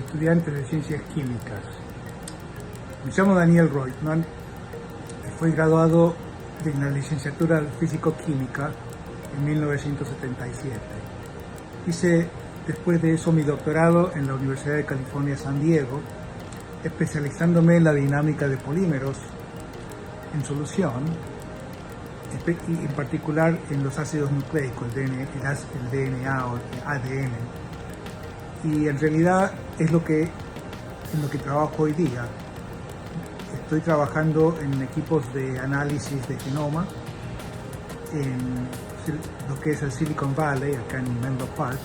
estudiantes de ciencias químicas. Me llamo Daniel Reutemann, fui graduado de la licenciatura en Físico-Química en 1977. Hice después de eso mi doctorado en la Universidad de California, San Diego, especializándome en la dinámica de polímeros en solución, y en particular en los ácidos nucleicos, el DNA o el ADN. Y en realidad es en lo que trabajo hoy día. Estoy trabajando en equipos de análisis de genoma en lo que es el Silicon Valley, acá en Menlo Park,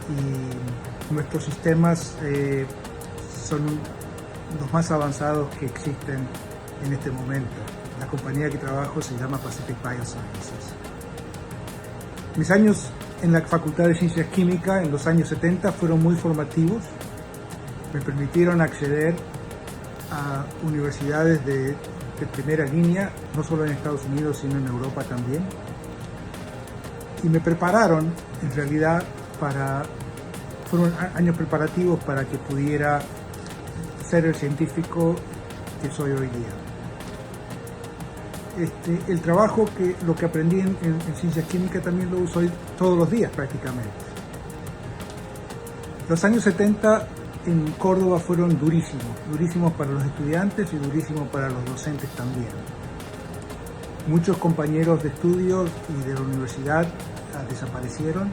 y nuestros sistemas son los más avanzados que existen en este momento. La compañía que trabajo se llama Pacific Biosciences. Mis años en la Facultad de Ciencias Químicas en los años 70 fueron muy formativos. Me permitieron acceder a universidades de primera línea, no solo en Estados Unidos, sino en Europa también. Y me prepararon, en realidad, fueron años preparativos para que pudiera ser el científico que soy hoy día. El trabajo, lo que aprendí en ciencias químicas también lo uso hoy todos los días prácticamente. Los años 70 en Córdoba fueron durísimos para los estudiantes y durísimos para los docentes también. Muchos compañeros de estudios y de la universidad desaparecieron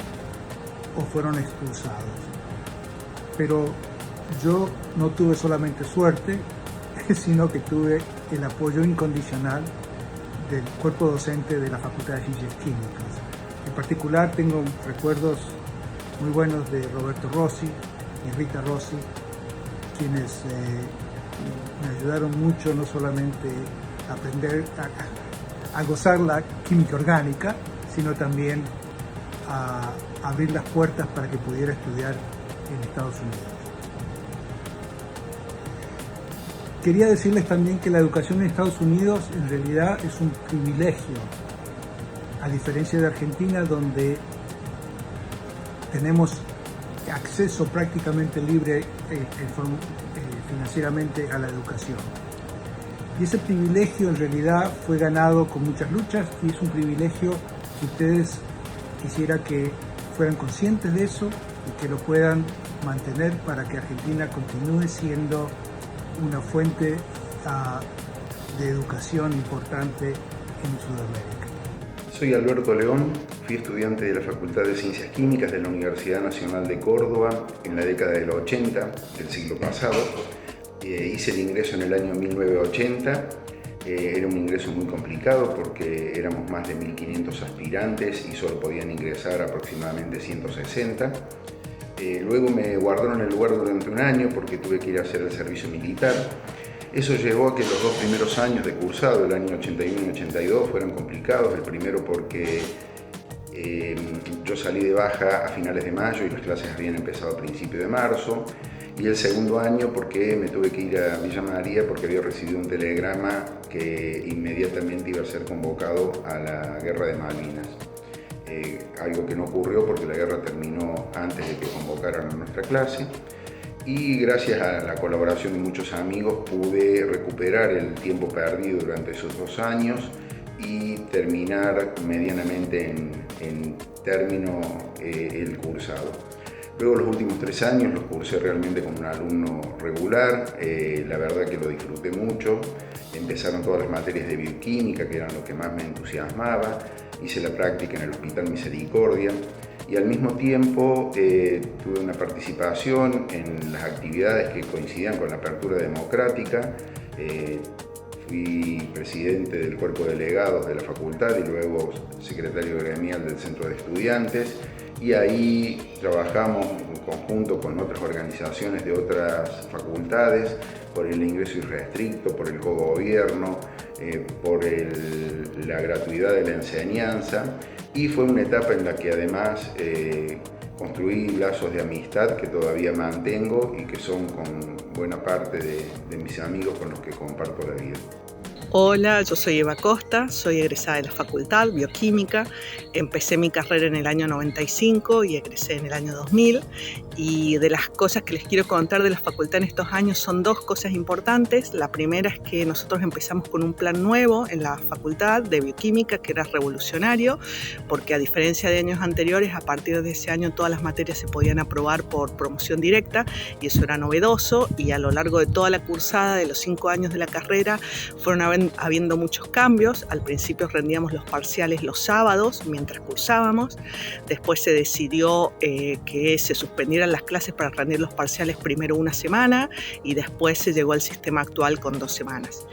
o fueron expulsados. Pero yo no tuve solamente suerte, sino que tuve el apoyo incondicional del cuerpo docente de la Facultad de Ciencias Químicas. En particular tengo recuerdos muy buenos de Roberto Rossi y Rita Rossi, quienes me ayudaron mucho no solamente a aprender a gozar la química orgánica, sino también a abrir las puertas para que pudiera estudiar en Estados Unidos. Quería decirles también que la educación en Estados Unidos en realidad es un privilegio, a diferencia de Argentina, donde tenemos acceso prácticamente libre financieramente a la educación. Y ese privilegio en realidad fue ganado con muchas luchas y es un privilegio que ustedes quisiera que fueran conscientes de eso y que lo puedan mantener para que Argentina continúe siendo una fuente de educación importante en Sudamérica. Soy Alberto León, fui estudiante de la Facultad de Ciencias Químicas de la Universidad Nacional de Córdoba en la década de los 80 del siglo pasado. Hice el ingreso en el año 1980. Era un ingreso muy complicado porque éramos más de 1.500 aspirantes y solo podían ingresar aproximadamente 160. Luego me guardaron el lugar durante un año porque tuve que ir a hacer el servicio militar. Eso llevó a que los dos primeros años de cursado, el año 81 y 82, fueran complicados. El primero porque yo salí de baja a finales de mayo y las clases habían empezado a principios de marzo. Y el segundo año porque me tuve que ir a Villa María porque había recibido un telegrama que inmediatamente iba a ser convocado a la Guerra de Malvinas. Algo que no ocurrió porque la guerra terminó antes de que convocaran a nuestra clase. Y gracias a la colaboración de muchos amigos pude recuperar el tiempo perdido durante esos 2 años y terminar medianamente en término el cursado. Luego los últimos 3 años los cursé realmente como un alumno regular, la verdad que lo disfruté mucho. Empezaron todas las materias de bioquímica, que eran lo que más me entusiasmaba. Hice la práctica en el Hospital Misericordia y al mismo tiempo tuve una participación en las actividades que coincidían con la apertura democrática. Fui presidente del cuerpo de delegados de la facultad y luego secretario gremial del centro de estudiantes, y ahí trabajamos en conjunto con otras organizaciones de otras facultades por el ingreso irrestricto, por el cogobierno, por la gratuidad de la enseñanza, y fue una etapa en la que además construí lazos de amistad que todavía mantengo y que son con buena parte de mis amigos con los que comparto la vida. Hola, yo soy Eva Costa, soy egresada de la Facultad Bioquímica. Empecé mi carrera en el año 95 y egresé en el año 2000. Y de las cosas que les quiero contar de la facultad en estos años son dos cosas importantes. La primera es que nosotros empezamos con un plan nuevo en la Facultad de Bioquímica que era revolucionario, porque a diferencia de años anteriores, a partir de ese año todas las materias se podían aprobar por promoción directa y eso era novedoso, y a lo largo de toda la cursada de los 5 años de la carrera fueron habiendo muchos cambios. Al principio rendíamos los parciales los sábados mientras cursábamos, después se decidió que se suspendieran las clases para rendir los parciales primero una semana y después se llegó al sistema actual con 2 semanas.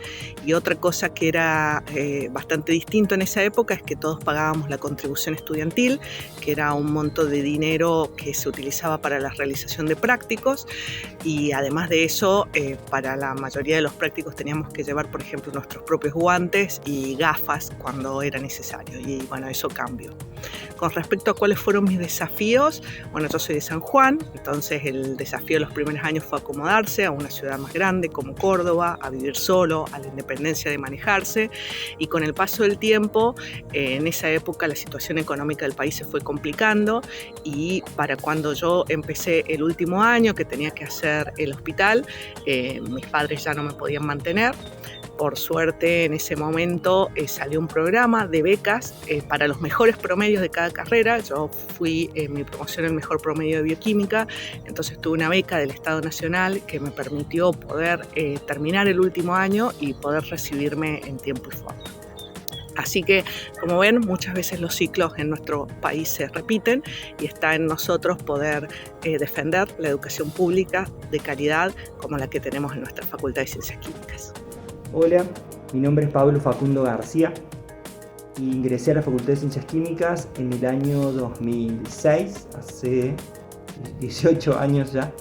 Y otra cosa que era bastante distinto en esa época es que todos pagábamos la contribución estudiantil, que era un monto de dinero que se utilizaba para la realización de prácticos, y además de eso para la mayoría de los prácticos teníamos que llevar, por ejemplo, nuestros propios guantes y gafas cuando era necesario, y bueno, eso cambió. Con respecto a cuáles fueron mis desafíos, bueno, yo soy de San Juan, entonces el desafío de los primeros años fue acomodarse a una ciudad más grande como Córdoba, a vivir solo, a la independencia de manejarse, y con el paso del tiempo, en esa época la situación económica del país se fue complicando, y para cuando yo empecé el último año que tenía que hacer el hospital, mis padres ya no me podían mantener. Por suerte, en ese momento salió un programa de becas para los mejores promedios de cada carrera. Yo fui en mi promoción el mejor promedio de bioquímica, entonces tuve una beca del Estado Nacional que me permitió poder terminar el último año y poder recibirme en tiempo y forma. Así que, como ven, muchas veces los ciclos en nuestro país se repiten y está en nosotros poder defender la educación pública de calidad como la que tenemos en nuestra Facultad de Ciencias Químicas. Hola, mi nombre es Pablo Facundo García y ingresé a la Facultad de Ciencias Químicas en el año 2006, hace 18 años ya.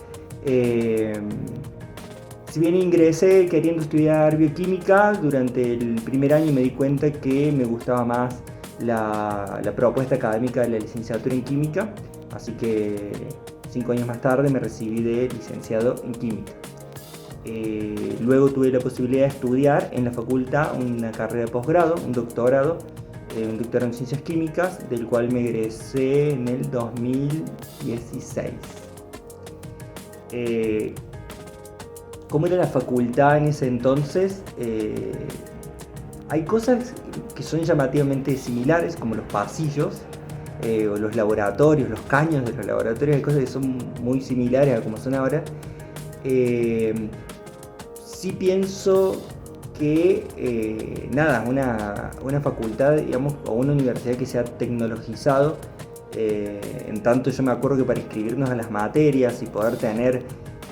Si bien ingresé queriendo estudiar bioquímica, durante el primer año me di cuenta que me gustaba más la propuesta académica de la licenciatura en química, así que 5 años más tarde me recibí de licenciado en química. Luego tuve la posibilidad de estudiar en la facultad una carrera de posgrado, un doctorado en ciencias químicas, del cual me egresé en el 2016. ¿Cómo era la facultad en ese entonces? Hay cosas que son llamativamente similares, como los pasillos o los laboratorios, los caños de los laboratorios. Hay cosas que son muy similares a como son ahora. Sí pienso que una facultad, digamos, o una universidad que se ha tecnologizado, en tanto yo me acuerdo que para inscribirnos a las materias y poder tener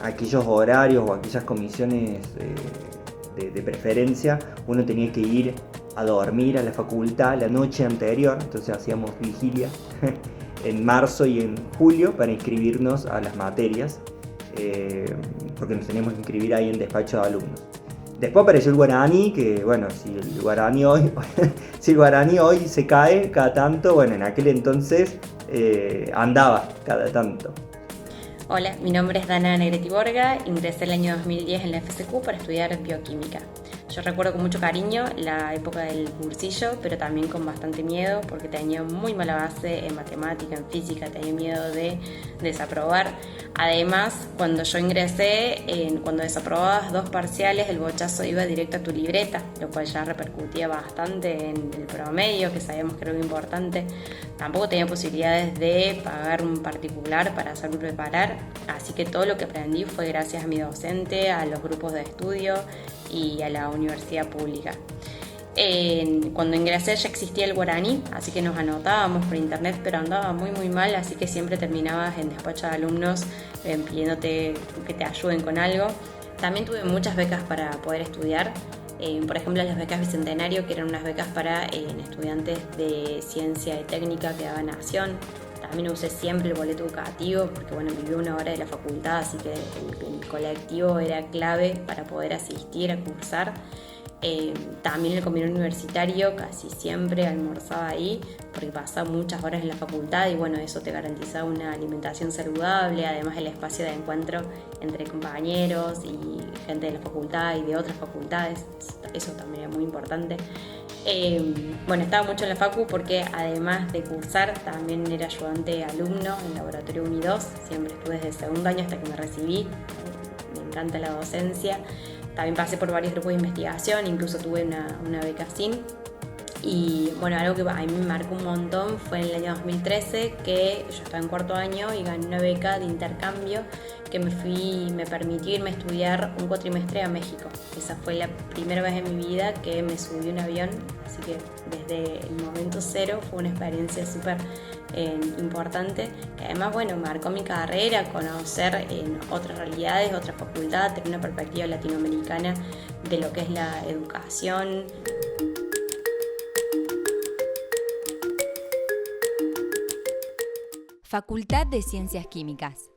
aquellos horarios o aquellas comisiones de preferencia, uno tenía que ir a dormir a la facultad la noche anterior, entonces hacíamos vigilia en marzo y en julio para inscribirnos a las materias, porque nos teníamos que inscribir ahí en despacho de alumnos. Después apareció el guaraní, que bueno, si el guaraní hoy se cae cada tanto, bueno, en aquel entonces andaba cada tanto. Hola, mi nombre es Dana Negretti Borga, ingresé el año 2010 en la FSQ para estudiar bioquímica. Yo recuerdo con mucho cariño la época del cursillo, pero también con bastante miedo porque tenía muy mala base en matemática, en física, tenía miedo de desaprobar. Además, cuando yo ingresé, cuando desaprobabas 2 parciales, el bochazo iba directo a tu libreta, lo cual ya repercutía bastante en el promedio, que sabíamos que era muy importante. Tampoco tenía posibilidades de pagar un particular para hacerme preparar, así que todo lo que aprendí fue gracias a mi docente, a los grupos de estudio y a la universidad pública. Cuando ingresé ya existía el guaraní, así que nos anotábamos por internet, pero andaba muy mal, así que siempre terminabas en despacho de alumnos pidiéndote que te ayuden con algo. También tuve muchas becas para poder estudiar, por ejemplo las becas Bicentenario, que eran unas becas para estudiantes de ciencia y técnica que daba Nación. También usé siempre el boleto educativo porque bueno, viví 1 hora de la facultad, así que el colectivo era clave para poder asistir a cursar. También el comedor universitario casi siempre almorzaba ahí porque pasaba muchas horas en la facultad y bueno, eso te garantizaba una alimentación saludable, además el espacio de encuentro entre compañeros y gente de la facultad y de otras facultades, eso también es muy importante. Bueno, estaba mucho en la facu porque además de cursar también era ayudante alumno en Laboratorio 1 y 2, siempre estuve desde el segundo año hasta que me recibí, me encanta la docencia. También pasé por varios grupos de investigación, incluso tuve una beca SIN. Y bueno, algo que a mí me marcó un montón fue en el año 2013 que yo estaba en cuarto año y gané una beca de intercambio que me permitió irme a estudiar un cuatrimestre a México. Esa fue la primera vez en mi vida que me subí a un avión, así que desde el momento cero fue una experiencia súper importante, que además, bueno, marcó mi carrera, conocer otras realidades, otras facultades, tener una perspectiva latinoamericana de lo que es la educación. Facultad de Ciencias Químicas.